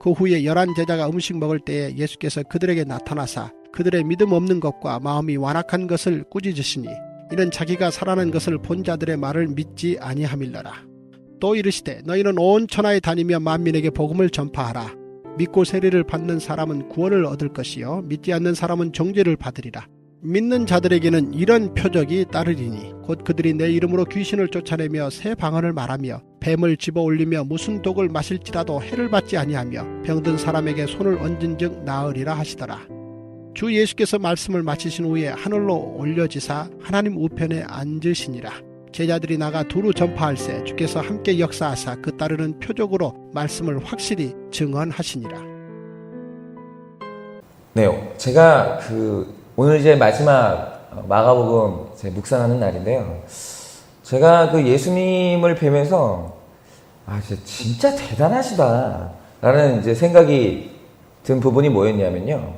그 후에 11 제자가 음식 먹을 때에 예수께서 그들에게 나타나사 그들의 믿음 없는 것과 마음이 완악한 것을 꾸짖으시니 이는 자기가 살아난 것을 본 자들의 말을 믿지 아니함일러라. 또 이르시되 너희는 온 천하에 다니며 만민에게 복음을 전파하라. 믿고 세례를 받는 사람은 구원을 얻을 것이요 믿지 않는 사람은 정죄를 받으리라. 믿는 자들에게는 이런 표적이 따르리니 곧 그들이 내 이름으로 귀신을 쫓아내며 새 방언을 말하며 뱀을 집어올리며 무슨 독을 마실지라도 해를 받지 아니하며 병든 사람에게 손을 얹은 즉 나으리라 하시더라. 주 예수께서 말씀을 마치신 후에 하늘로 올려지사 하나님 우편에 앉으시니라. 제자들이 나가 두루 전파할세 주께서 함께 역사하사 그 따르는 표적으로 말씀을 확실히 증언하시니라. 네, 제가 오늘 이제 마지막 마가복음 제 묵상하는 날인데요. 제가 예수님을 뵈면서 진짜 대단하시다 라는 이제 생각이 든 부분이 뭐였냐면요.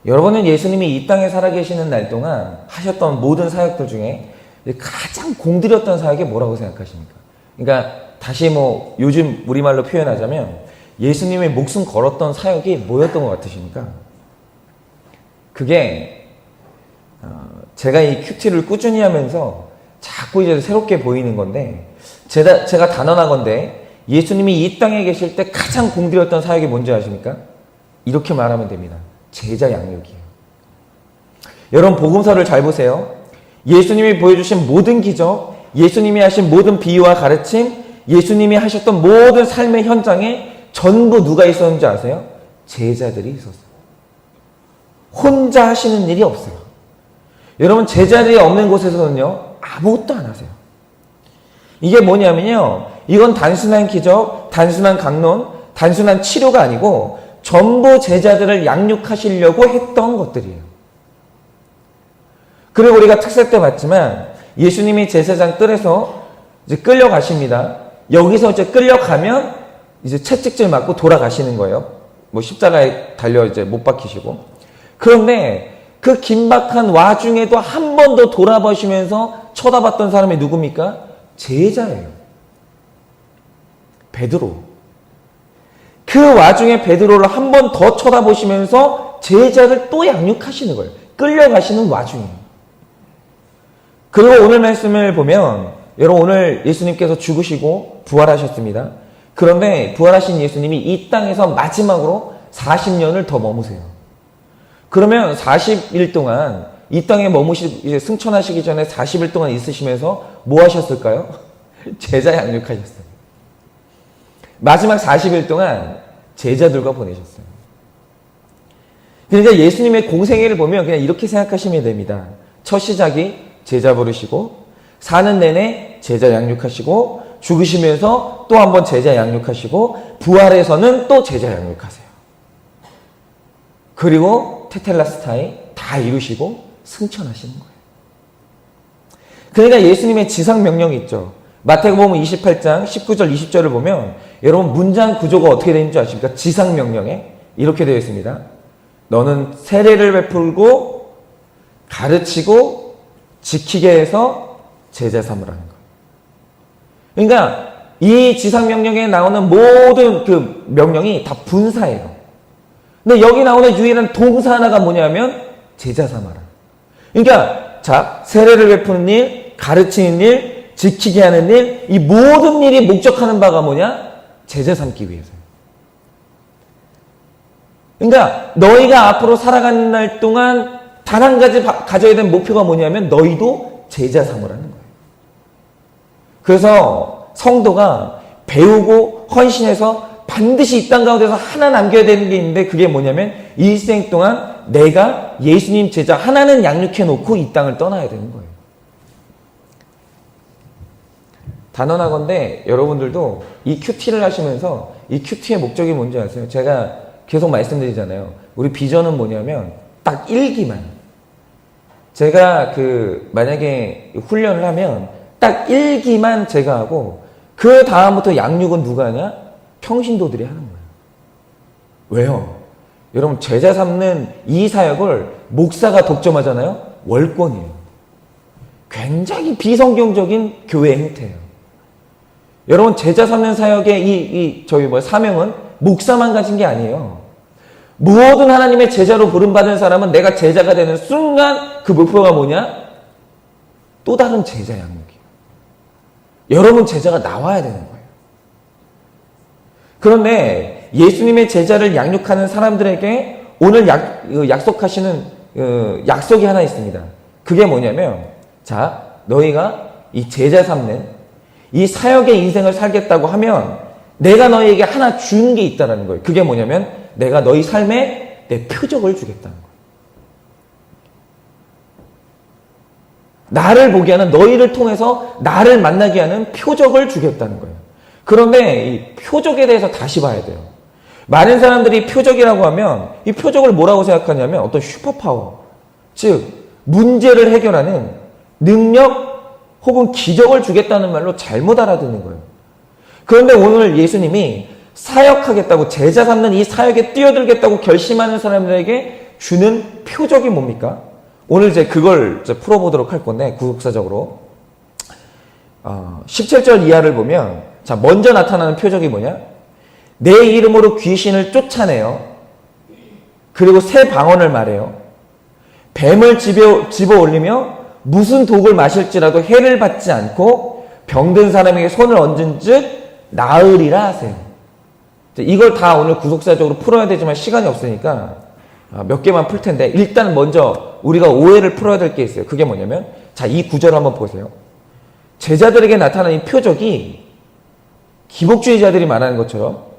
여러분은 예수님이 이 땅에 살아계시는 날 동안 하셨던 모든 사역들 중에 가장 공들였던 사역이 뭐라고 생각하십니까? 그러니까 다시 요즘 우리말로 표현하자면 예수님의 목숨 걸었던 사역이 뭐였던 것 같으십니까? 그게 제가 이 큐티를 꾸준히 하면서 자꾸 이제 새롭게 보이는 건데 제가 단언하건대 예수님이 이 땅에 계실 때 가장 공들였던 사역이 뭔지 아십니까? 이렇게 말하면 됩니다. 제자 양육이에요. 여러분 복음서를 잘 보세요. 예수님이 보여주신 모든 기적, 예수님이 하신 모든 비유와 가르침, 예수님이 하셨던 모든 삶의 현장에 전부 누가 있었는지 아세요? 제자들이 있었어요. 혼자 하시는 일이 없어요. 여러분 제자들이 없는 곳에서는요 아무것도 안 하세요. 이게 뭐냐면요, 이건 단순한 기적, 단순한 강론, 단순한 치료가 아니고 전부 제자들을 양육하시려고 했던 것들이에요. 그리고 우리가 특세 때 봤지만 예수님이 제사장 뜰에서 이제 끌려가십니다. 여기서 이제 끌려가면 이제 채찍질 맞고 돌아가시는 거예요. 십자가에 달려 이제 못 박히시고. 그런데 그 긴박한 와중에도 한 번 더 돌아보시면서 쳐다봤던 사람이 누굽니까? 제자예요. 베드로. 그 와중에 베드로를 한 번 더 쳐다보시면서 제자를 또 양육하시는 거예요. 끌려가시는 와중에. 그리고 오늘 말씀을 보면 여러분 오늘 예수님께서 죽으시고 부활하셨습니다. 그런데 부활하신 예수님이 이 땅에서 마지막으로 40년을 더 머무세요. 그러면 40일 동안 이 땅에 이제 승천하시기 전에 40일 동안 있으시면서 뭐 하셨을까요? 제자 양육하셨어요. 마지막 40일 동안 제자들과 보내셨어요. 그러니까 예수님의 공생애를 보면 그냥 이렇게 생각하시면 됩니다. 첫 시작이 제자 부르시고, 사는 내내 제자 양육하시고, 죽으시면서 또 한 번 제자 양육하시고, 부활해서는 또 제자 양육하세요. 그리고 테텔라스타이 다 이루시고 승천하시는 거예요. 그러니까 예수님의 지상명령이 있죠. 마태복음 28장 19절 20절을 보면 여러분 문장 구조가 어떻게 되는지 아십니까? 지상명령에 이렇게 되어 있습니다. 너는 세례를 베풀고 가르치고 지키게 해서 제자 삼으라는 거예요. 그러니까 이 지상명령에 나오는 모든 그 명령이 다 분사예요. 근데 여기 나오는 유일한 동사 하나가 뭐냐면 제자 삼아라. 그러니까 자, 세례를 베푸는 일, 가르치는 일, 지키게 하는 일, 이 모든 일이 목적하는 바가 뭐냐? 제자 삼기 위해서요. 그러니까 너희가 앞으로 살아가는 날 동안 단 한 가지 가져야 되는 목표가 뭐냐면 너희도 제자 삼으라는 거예요. 그래서 성도가 배우고 헌신해서 반드시 이 땅 가운데서 하나 남겨야 되는 게 있는데 그게 뭐냐면 일생 동안 내가 예수님 제자 하나는 양육해 놓고 이 땅을 떠나야 되는 거예요. 단언하건대 여러분들도 이 큐티를 하시면서 이 큐티의 목적이 뭔지 아세요? 제가 계속 말씀드리잖아요. 우리 비전은 뭐냐면 딱 1기만. 제가 만약에 훈련을 하면 딱 1기만 제가 하고 그 다음부터 양육은 누가 하냐? 평신도들이 하는 거예요. 왜요? 여러분 제자 삼는 이 사역을 목사가 독점하잖아요. 월권이에요. 굉장히 비성경적인 교회 행태예요. 여러분 제자 삼는 사역의 저희 사명은 목사만 가진 게 아니에요. 모든 하나님의 제자로 부름받은 사람은 내가 제자가 되는 순간 그 목표가 뭐냐? 또 다른 제자 양육이에요. 여러분 제자가 나와야 되는 거예요. 그런데 예수님의 제자를 양육하는 사람들에게 오늘 약속하시는 약속이 하나 있습니다. 그게 뭐냐면, 자, 너희가 이 제자 삼는 이 사역의 인생을 살겠다고 하면 내가 너희에게 하나 주는 게 있다는 거예요. 그게 뭐냐면 내가 너희 삶에 내 표적을 주겠다는 거예요. 나를 보게 하는, 너희를 통해서 나를 만나게 하는 표적을 주겠다는 거예요. 그런데 이 표적에 대해서 다시 봐야 돼요. 많은 사람들이 표적이라고 하면 이 표적을 뭐라고 생각하냐면 어떤 슈퍼파워, 즉 문제를 해결하는 능력 혹은 기적을 주겠다는 말로 잘못 알아듣는 거예요. 그런데 오늘 예수님이 사역하겠다고, 제자 삼는 이 사역에 뛰어들겠다고 결심하는 사람들에게 주는 표적이 뭡니까? 오늘 이제 그걸 이제 풀어보도록 할 건데, 구속사적으로 17절 이하를 보면, 자, 먼저 나타나는 표적이 뭐냐? 내 이름으로 귀신을 쫓아내요. 그리고 새 방언을 말해요. 뱀을 집어 올리며 무슨 독을 마실지라도 해를 받지 않고 병든 사람에게 손을 얹은 즉 나으리라 하세요. 이걸 다 오늘 구속사적으로 풀어야 되지만 시간이 없으니까 몇 개만 풀 텐데, 일단 먼저 우리가 오해를 풀어야 될 게 있어요. 그게 뭐냐면, 자, 이 구절 한번 보세요. 제자들에게 나타난 이 표적이 기복주의자들이 말하는 것처럼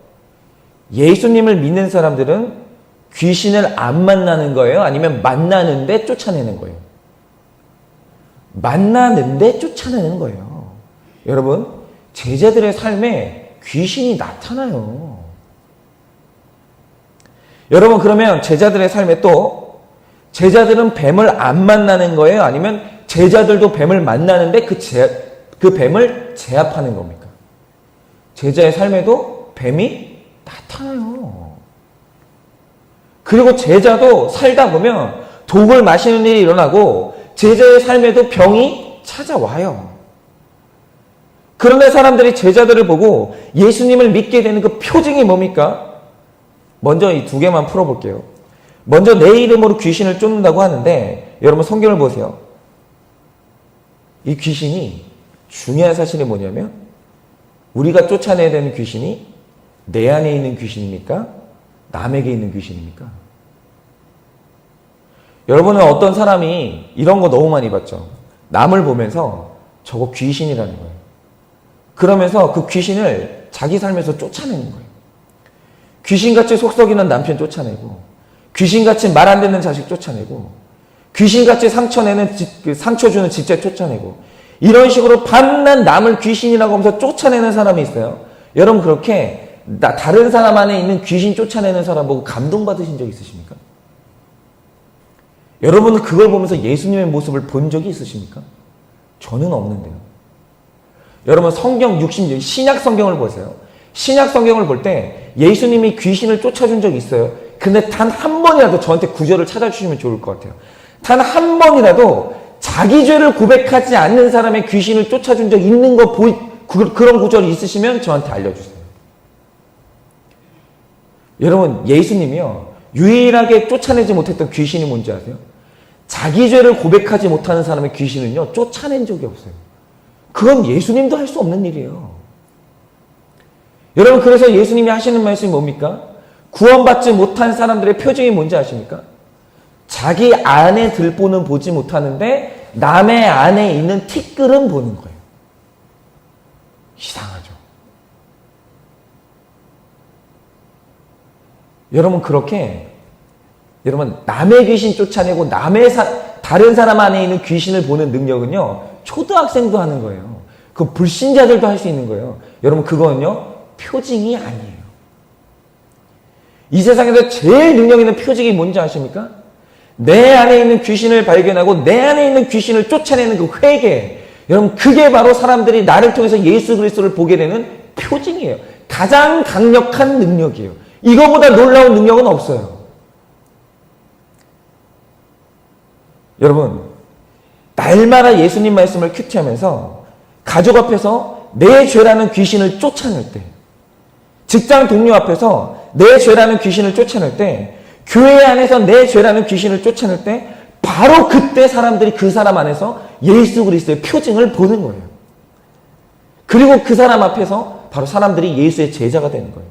예수님을 믿는 사람들은 귀신을 안 만나는 거예요? 아니면 만나는데 쫓아내는 거예요? 만나는데 쫓아내는 거예요. 여러분, 제자들의 삶에 귀신이 나타나요. 여러분, 그러면 제자들의 삶에 또 제자들은 뱀을 안 만나는 거예요? 아니면 제자들도 뱀을 만나는데 그 뱀을 제압하는 겁니까? 제자의 삶에도 뱀이 나타나요. 그리고 제자도 살다 보면 독을 마시는 일이 일어나고 제자의 삶에도 병이 찾아와요. 그런데 사람들이 제자들을 보고 예수님을 믿게 되는 그 표징이 뭡니까? 먼저 이 두 개만 풀어볼게요. 먼저 내 이름으로 귀신을 쫓는다고 하는데, 여러분 성경을 보세요. 이 귀신이, 중요한 사실이 뭐냐면 우리가 쫓아내야 되는 귀신이 내 안에 있는 귀신입니까? 남에게 있는 귀신입니까? 여러분은 어떤 사람이 이런 거 너무 많이 봤죠. 남을 보면서 저거 귀신이라는 거예요. 그러면서 그 귀신을 자기 삶에서 쫓아내는 거예요. 귀신같이 속썩이는 남편 쫓아내고, 귀신같이 말 안 듣는 자식 쫓아내고, 귀신같이 상처 주는 직장 쫓아내고, 이런 식으로 반난 남을 귀신이라고 하면서 쫓아내는 사람이 있어요. 여러분, 그렇게 다른 사람 안에 있는 귀신 쫓아내는 사람 보고 감동받으신 적 있으십니까? 여러분은 그걸 보면서 예수님의 모습을 본 적이 있으십니까? 저는 없는데요. 여러분, 성경 60년, 신약 성경을 보세요. 신약 성경을 볼 때 예수님이 귀신을 쫓아준 적이 있어요. 근데 단 한 번이라도 저한테 구절을 찾아주시면 좋을 것 같아요. 단 한 번이라도 자기 죄를 고백하지 않는 사람의 귀신을 쫓아준 적 있는 거 그런 구절이 있으시면 저한테 알려주세요. 여러분, 예수님이요, 유일하게 쫓아내지 못했던 귀신이 뭔지 아세요? 자기 죄를 고백하지 못하는 사람의 귀신은요, 쫓아낸 적이 없어요. 그건 예수님도 할 수 없는 일이에요. 여러분, 그래서 예수님이 하시는 말씀이 뭡니까? 구원받지 못한 사람들의 표징이 뭔지 아십니까? 자기 안에 들보는 보지 못하는데 남의 안에 있는 티끌은 보는 거예요. 이상하죠. 여러분, 그렇게 여러분, 남의 귀신 쫓아내고 다른 사람 안에 있는 귀신을 보는 능력은요, 초등학생도 하는 거예요. 그 불신자들도 할 수 있는 거예요. 여러분, 그거는요, 표징이 아니에요. 이 세상에서 제일 능력 있는 표징이 뭔지 아십니까? 내 안에 있는 귀신을 발견하고 내 안에 있는 귀신을 쫓아내는 그 회개. 여러분, 그게 바로 사람들이 나를 통해서 예수 그리스도를 보게 되는 표징이에요. 가장 강력한 능력이에요. 이거보다 놀라운 능력은 없어요. 여러분, 날마다 예수님 말씀을 큐티하면서 가족 앞에서 내 죄라는 귀신을 쫓아낼 때, 직장 동료 앞에서 내 죄라는 귀신을 쫓아낼 때, 교회 안에서 내 죄라는 귀신을 쫓아낼 때 바로 그때 사람들이 그 사람 안에서 예수 그리스도의 표징을 보는 거예요. 그리고 그 사람 앞에서 바로 사람들이 예수의 제자가 되는 거예요.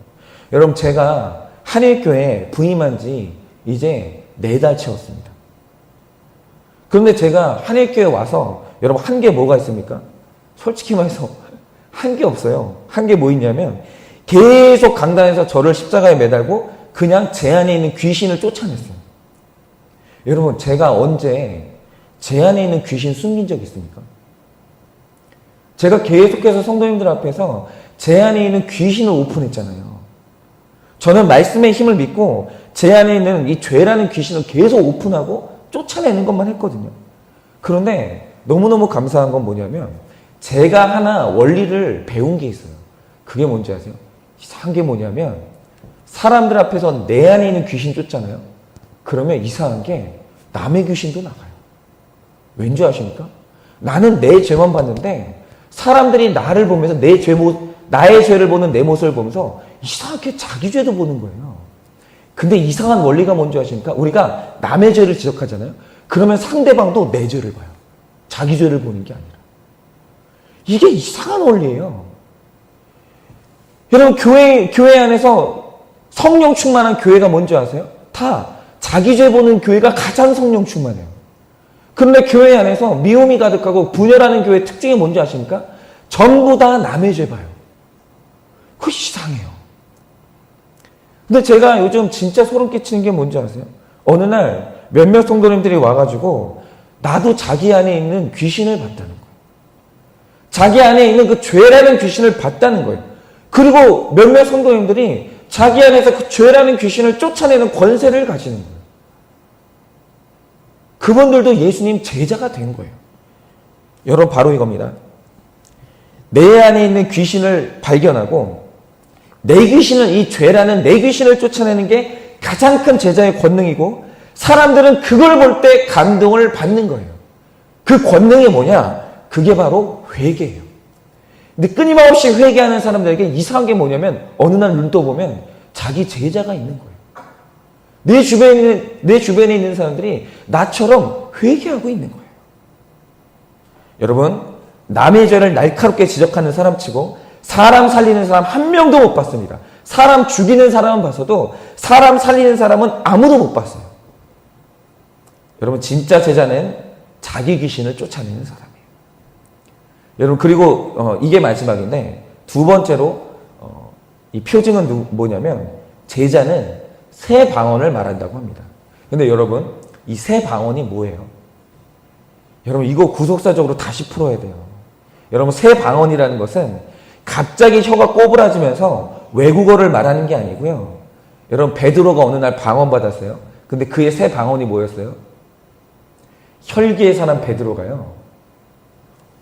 여러분, 제가 한일교회에 부임한 지 이제 4달 채웠습니다. 그런데 제가 한일교회에 와서 여러분 한 게 뭐가 있습니까? 솔직히 말해서 한 게 없어요. 한 게 뭐 있냐면 계속 강단에서 저를 십자가에 매달고 그냥 제 안에 있는 귀신을 쫓아냈어요. 여러분, 제가 언제 제 안에 있는 귀신 숨긴 적 있습니까? 제가 계속해서 성도님들 앞에서 제 안에 있는 귀신을 오픈했잖아요. 저는 말씀의 힘을 믿고 제 안에 있는 이 죄라는 귀신을 계속 오픈하고 쫓아내는 것만 했거든요. 그런데 너무너무 감사한 건 뭐냐면 제가 하나 원리를 배운 게 있어요. 그게 뭔지 아세요? 이상한 게 뭐냐면 사람들 앞에서 내 안에 있는 귀신 쫓잖아요. 그러면 이상한 게 남의 귀신도 나가요. 왠지 아십니까? 나는 내 죄만 봤는데 사람들이 나를 보면서 나의 죄를 보는 내 모습을 보면서 이상하게 자기 죄도 보는 거예요. 근데 이상한 원리가 뭔지 아십니까? 우리가 남의 죄를 지적하잖아요. 그러면 상대방도 내 죄를 봐요. 자기 죄를 보는 게 아니라. 이게 이상한 원리예요. 여러분, 교회 안에서 성령 충만한 교회가 뭔지 아세요? 다 자기 죄 보는 교회가 가장 성령 충만해요. 그런데 교회 안에서 미움이 가득하고 분열하는 교회의 특징이 뭔지 아십니까? 전부 다 남의 죄 봐요. 그거 이상해요. 근데 제가 요즘 진짜 소름 끼치는 게 뭔지 아세요? 어느 날 몇몇 성도님들이 와가지고 나도 자기 안에 있는 귀신을 봤다는 거예요. 자기 안에 있는 그 죄라는 귀신을 봤다는 거예요. 그리고 몇몇 성도님들이 자기 안에서 그 죄라는 귀신을 쫓아내는 권세를 가지는 거예요. 그분들도 예수님 제자가 된 거예요. 여러분, 바로 이겁니다. 내 안에 있는 귀신을 발견하고 내 귀신을, 이 죄라는 내 귀신을 쫓아내는 게 가장 큰 제자의 권능이고 사람들은 그걸 볼 때 감동을 받는 거예요. 그 권능이 뭐냐? 그게 바로 회개예요. 근데 끊임없이 회개하는 사람들에게 이상한 게 뭐냐면 어느 날 눈 떠보면 자기 제자가 있는 거예요. 내 주변에 있는 사람들이 나처럼 회개하고 있는 거예요. 여러분, 남의 죄를 날카롭게 지적하는 사람치고 사람 살리는 사람 한 명도 못 봤습니다. 사람 죽이는 사람은 봤어도 사람 살리는 사람은 아무도 못 봤어요. 여러분, 진짜 제자는 자기 귀신을 쫓아내는 사람이에요. 여러분, 그리고 이게 마지막인데 두 번째로 이 표징은 뭐냐면 제자는 새 방언을 말한다고 합니다. 근데 여러분, 이 새 방언이 뭐예요? 여러분, 이거 구속사적으로 다시 풀어야 돼요. 여러분, 새 방언이라는 것은 갑자기 혀가 꼬부라지면서 외국어를 말하는 게 아니고요. 여러분, 베드로가 어느 날 방언 받았어요. 근데 그의 새 방언이 뭐였어요? 혈기의 사람 베드로가요,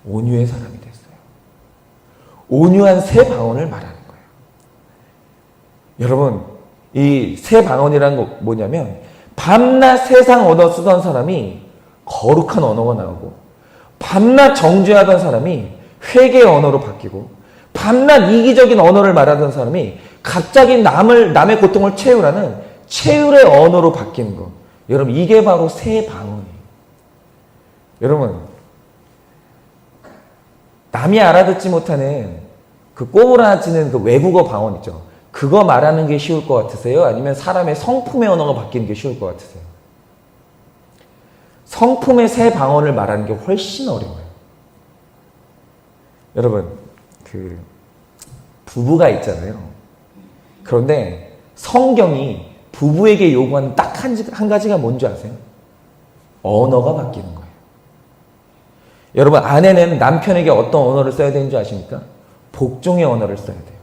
온유의 사람이 됐어요. 온유한 새 방언을 말하는 거예요. 여러분, 이 새 방언이라는 거 뭐냐면 밤낮 세상 언어 쓰던 사람이 거룩한 언어가 나오고 밤낮 정죄하던 사람이 회개의 언어로 바뀌고 밤낮 이기적인 언어를 말하던 사람이 갑자기 남의 고통을 채우라는 채율의 언어로 바뀌는 거. 여러분, 이게 바로 새 방언이에요. 여러분, 남이 알아듣지 못하는 그 꼬부라지는 그 외국어 방언 있죠. 그거 말하는 게 쉬울 것 같으세요? 아니면 사람의 성품의 언어가 바뀌는 게 쉬울 것 같으세요? 성품의 새 방언을 말하는 게 훨씬 어려워요. 여러분, 그 부부가 있잖아요. 그런데 성경이 부부에게 요구하는 딱 한 가지가 뭔지 아세요? 언어가 바뀌는 거예요. 여러분, 아내는 남편에게 어떤 언어를 써야 되는지 아십니까? 복종의 언어를 써야 돼요.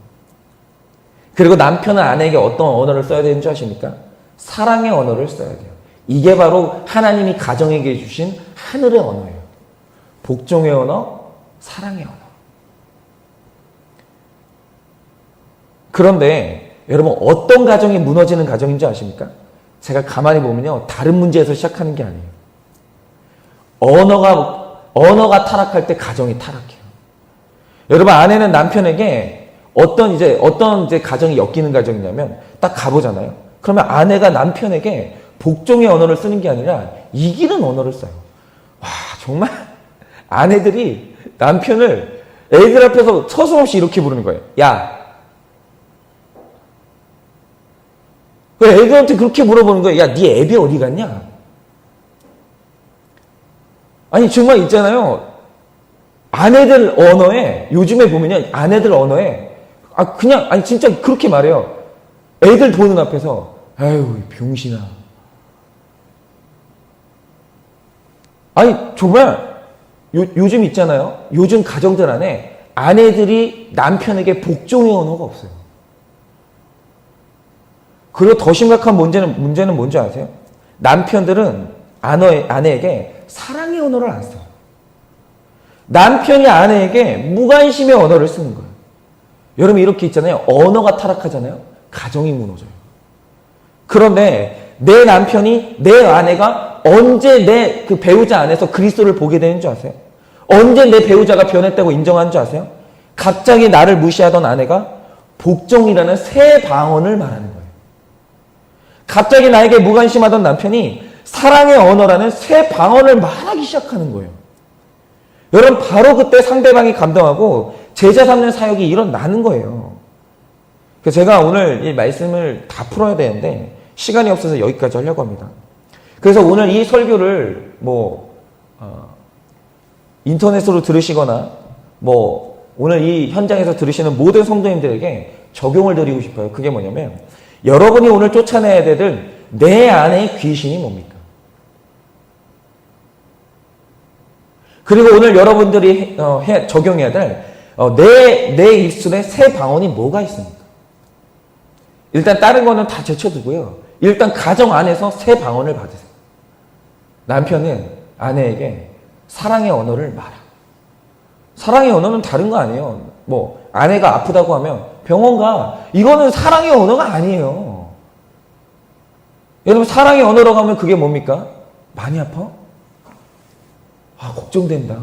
그리고 남편은 아내에게 어떤 언어를 써야 되는지 아십니까? 사랑의 언어를 써야 돼요. 이게 바로 하나님이 가정에게 주신 하늘의 언어예요. 복종의 언어, 사랑의 언어. 그런데 여러분, 어떤 가정이 무너지는 가정인지 아십니까? 제가 가만히 보면요, 다른 문제에서 시작하는 게 아니에요. 언어가 타락할 때 가정이 타락해요. 여러분, 아내는 남편에게 어떤 이제 가정이 엮이는 가정이냐면 딱 가보잖아요. 그러면 아내가 남편에게 복종의 언어를 쓰는 게 아니라 이기는 언어를 써요. 와, 정말 아내들이 남편을 애들 앞에서 서슴없이 이렇게 부르는 거예요. 야. 그 애들한테 그렇게 물어보는 거예요. 야, 네 애비 어디 갔냐? 아니, 정말 있잖아요. 아내들 언어에, 요즘에 보면요, 아내들 언어에, 아니, 진짜 그렇게 말해요. 애들 보는 앞에서, 아유, 병신아. 아니, 정말, 요즘 있잖아요. 요즘 가정들 안에 아내들이 남편에게 복종의 언어가 없어요. 그리고 더 심각한 문제는 뭔지 아세요? 남편들은 아내에게 사랑의 언어를 안 써요. 남편이 아내에게 무관심의 언어를 쓰는 거예요. 여러분 이렇게 있잖아요. 언어가 타락하잖아요. 가정이 무너져요. 그런데 내 남편이, 내 아내가 언제 내 그 배우자 안에서 그리스도를 보게 되는 줄 아세요? 언제 내 배우자가 변했다고 인정하는 줄 아세요? 갑자기 나를 무시하던 아내가 복종이라는 새 방언을 말하는 거예요. 갑자기 나에게 무관심하던 남편이 사랑의 언어라는 새 방언을 말하기 시작하는 거예요. 여러분 바로 그때 상대방이 감동하고 제자 삼는 사역이 일어나는 거예요. 그래서 제가 오늘 이 말씀을 다 풀어야 되는데 시간이 없어서 여기까지 하려고 합니다. 그래서 오늘 이 설교를 인터넷으로 들으시거나 오늘 이 현장에서 들으시는 모든 성도님들에게 적용을 드리고 싶어요. 그게 뭐냐면 여러분이 오늘 쫓아내야 될 내 안의 귀신이 뭡니까? 그리고 오늘 여러분들이 적용해야 될 내 입술에 새 방언이 뭐가 있습니까? 일단 다른 거는 다 제쳐두고요. 일단 가정 안에서 새 방언을 받으세요. 남편은 아내에게 사랑의 언어를 말하. 사랑의 언어는 다른 거 아니에요. 아내가 아프다고 하면 병원 가. 이거는 사랑의 언어가 아니에요. 여러분 사랑의 언어라고 하면 그게 뭡니까? 많이 아파? 걱정된다.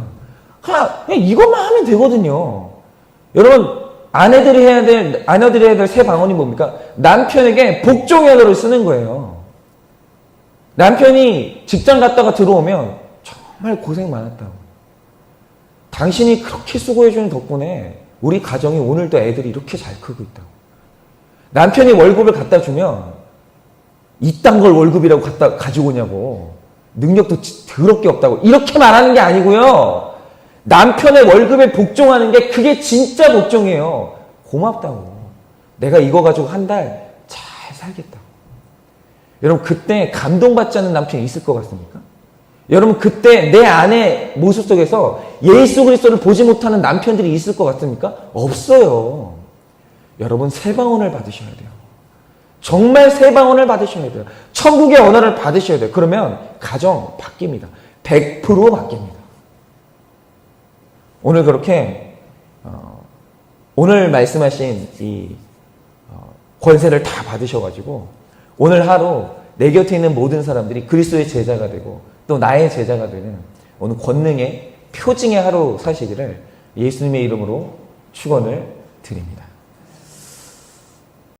그냥 이것만 하면 되거든요. 여러분 아내들이 해야 될 새 방언이 뭡니까? 남편에게 복종의 언어를 쓰는 거예요. 남편이 직장 갔다가 들어오면 정말 고생 많았다고. 당신이 그렇게 수고해주는 덕분에 우리 가정이 오늘도 애들이 이렇게 잘 크고 있다고. 남편이 월급을 갖다 주면 이딴 걸 월급이라고 가지고 오냐고. 능력도 더럽게 없다고. 이렇게 말하는 게 아니고요. 남편의 월급에 복종하는 게 그게 진짜 복종이에요. 고맙다고. 내가 이거 가지고 한 달 잘 살겠다고. 여러분 그때 감동받지 않는 남편이 있을 것 같습니까? 여러분 그때 내 아내 모습 속에서 예수 그리스도를 보지 못하는 남편들이 있을 것 같습니까? 없어요. 여러분 새 방언을 받으셔야 돼요. 정말 새 방언을 받으셔야 돼요. 천국의 언어를 받으셔야 돼요. 그러면 가정 바뀝니다. 100% 바뀝니다. 오늘 그렇게 오늘 말씀하신 이 권세를 다 받으셔가지고 오늘 하루 내 곁에 있는 모든 사람들이 그리스도의 제자가 되고 또 나의 제자가 되는 오늘 권능의 표징의 하루 사시기를 예수님의 이름으로 축원을 드립니다.